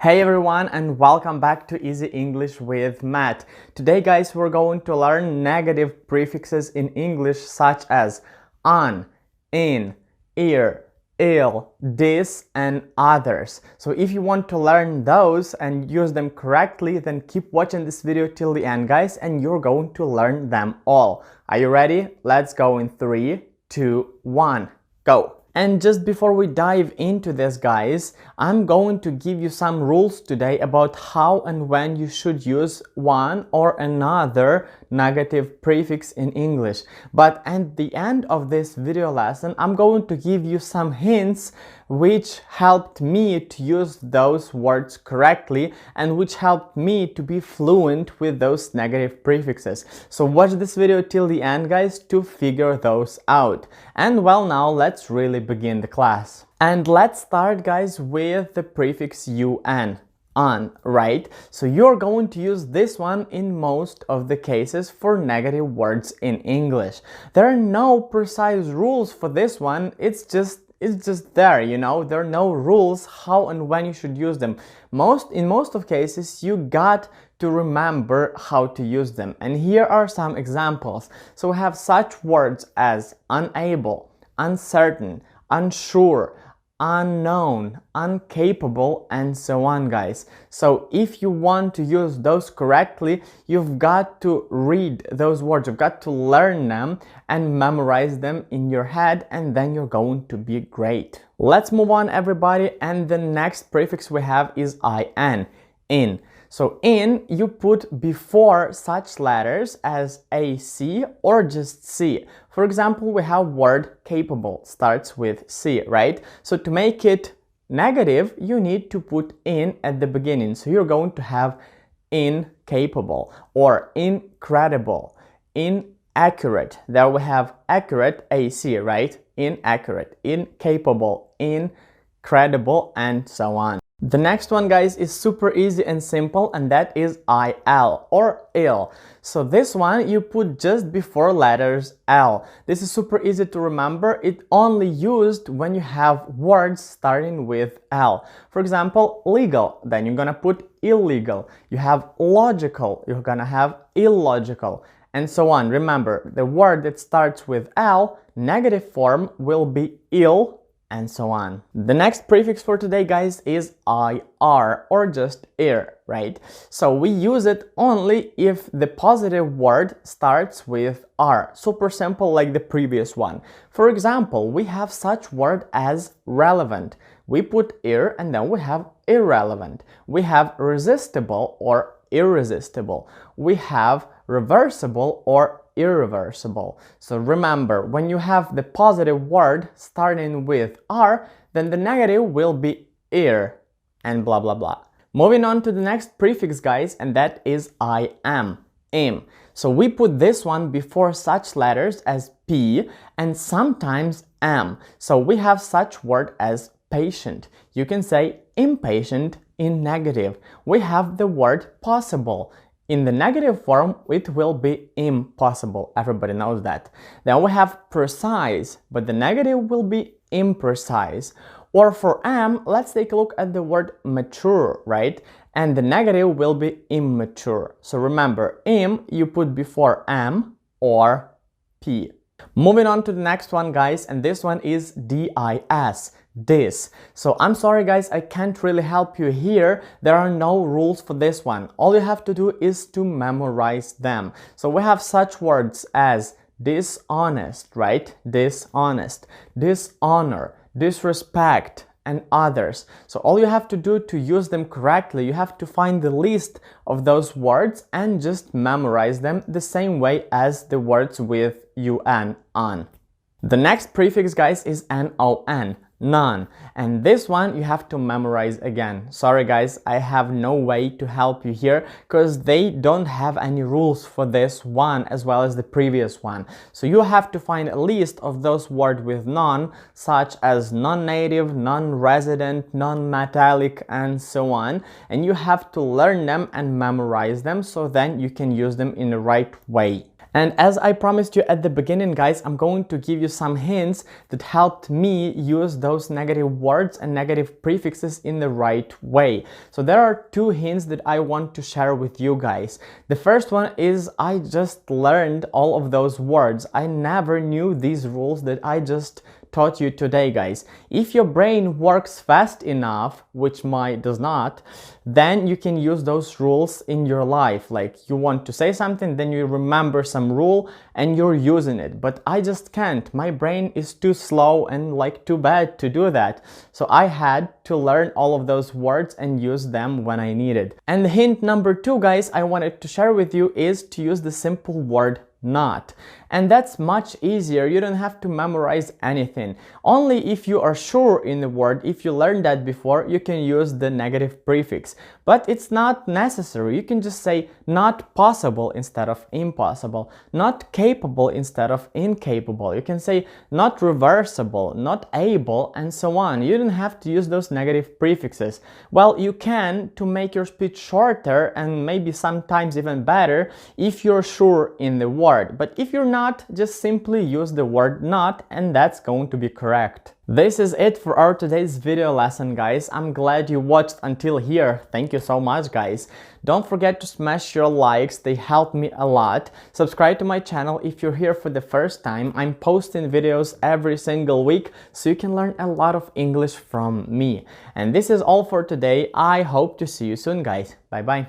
Hey everyone, and welcome back to Easy English with Matt. Today guys, we're going to learn negative prefixes in English such as on, in, ear, ill, this, and others. So if you want to learn those and use them correctly, then keep watching this video till the end guys, and you're going to learn them all. Are you ready? Let's go in 3, 2, 1, go! And just before we dive into this guys, I'm going to give you some rules today about how and when you should use one or another negative prefix in English. But at the end of this video lesson, I'm going to give you some hints which helped me to use those words correctly and which helped me to be fluent with those negative prefixes. So watch this video till the end guys to figure those out. And well, now let's really begin the class. And let's start guys with the prefix on, right? So you're going to use this one in most of the cases for negative words in English. There are no precise rules for this one. It's just there, you know. There are no rules how and when you should use them. In most of cases you got to remember how to use them, and here are some examples. So we have such words as unable, uncertain, unsure, unknown, incapable, and so on guys. So if you want to use those correctly, you've got to read those words, you've got to learn them and memorize them in your head, and then you're going to be great. Let's move on everybody, and the next prefix we have is in. So in you put before such letters as AC or just C. For example, we have word capable, starts with C, right? So to make it negative, you need to put in at the beginning. So you're going to have incapable or incredible, inaccurate. There we have accurate, AC, right? Inaccurate, incapable, incredible, and so on. The next one guys is super easy and simple, and that is IL or ill. So this one you put just before letters L. This is super easy to remember. It only used when you have words starting with L. For example, legal, then you're gonna put illegal. You have logical, you're gonna have illogical, and so on. Remember, the word that starts with L, negative form will be ill, and so on. The next prefix for today guys is IR or just ear, right? So we use it only if the positive word starts with R. Super simple like the previous one. For example, we have such word as relevant. We put ear and then we have irrelevant. We have resistible or irresistible. We have reversible or irreversible. So remember, when you have the positive word starting with R, then the negative will be ear and blah blah blah. Moving on to the next prefix guys, and that is im. So we put this one before such letters as P and sometimes M. So we have such word as patient. You can say impatient in negative. We have the word possible. In the negative form, it will be impossible. Everybody knows that. Then we have precise, but the negative will be imprecise. Or for M, let's take a look at the word mature, right? And the negative will be immature. So remember, you put before M or P. Moving on to the next one, guys, and this one is DIS. This. So I'm sorry guys, I can't really help you here. There are no rules for this one. All you have to do is to memorize them. So we have such words as dishonest, right? Dishonest, dishonor, disrespect, and others. So all you have to do to use them correctly, you have to find the list of those words and just memorize them the same way as the words with UN, on. The next prefix guys is NON. None. And this one you have to memorize again. Sorry guys, I have no way to help you here because they don't have any rules for this one as well as the previous one. So you have to find a list of those words with non, such as non-native, non-resident, non-metallic, and so on. And you have to learn them and memorize them so then you can use them in the right way. And as I promised you at the beginning, guys, I'm going to give you some hints that helped me use those negative words and negative prefixes in the right way. So there are two hints that I want to share with you guys. The first one is I just learned all of those words. I never knew these rules that I just taught you today, guys. If your brain works fast enough, which mine does not, then you can use those rules in your life. Like you want to say something, then you remember some rule and you're using it. But I just can't. My brain is too slow and like too bad to do that. So I had to learn all of those words and use them when I needed. And hint number two, guys, I wanted to share with you is to use the simple word not. And that's much easier. You don't have to memorize anything. Only if you are sure in the word, if you learned that before, you can use the negative prefix. But it's not necessary. You can just say not possible instead of impossible, not capable instead of incapable. You can say not reversible, not able, and so on. You don't have to use those negative prefixes. Well, you can to make your speech shorter and maybe sometimes even better if you're sure in the word. But if you're not, just simply use the word not and that's going to be correct. This is it for our today's video lesson, guys. I'm glad you watched until here. Thank you so much, guys. Don't forget to smash your likes. They help me a lot. Subscribe to my channel if you're here for the first time. I'm posting videos every single week so you can learn a lot of English from me. And this is all for today. I hope to see you soon, guys. Bye bye.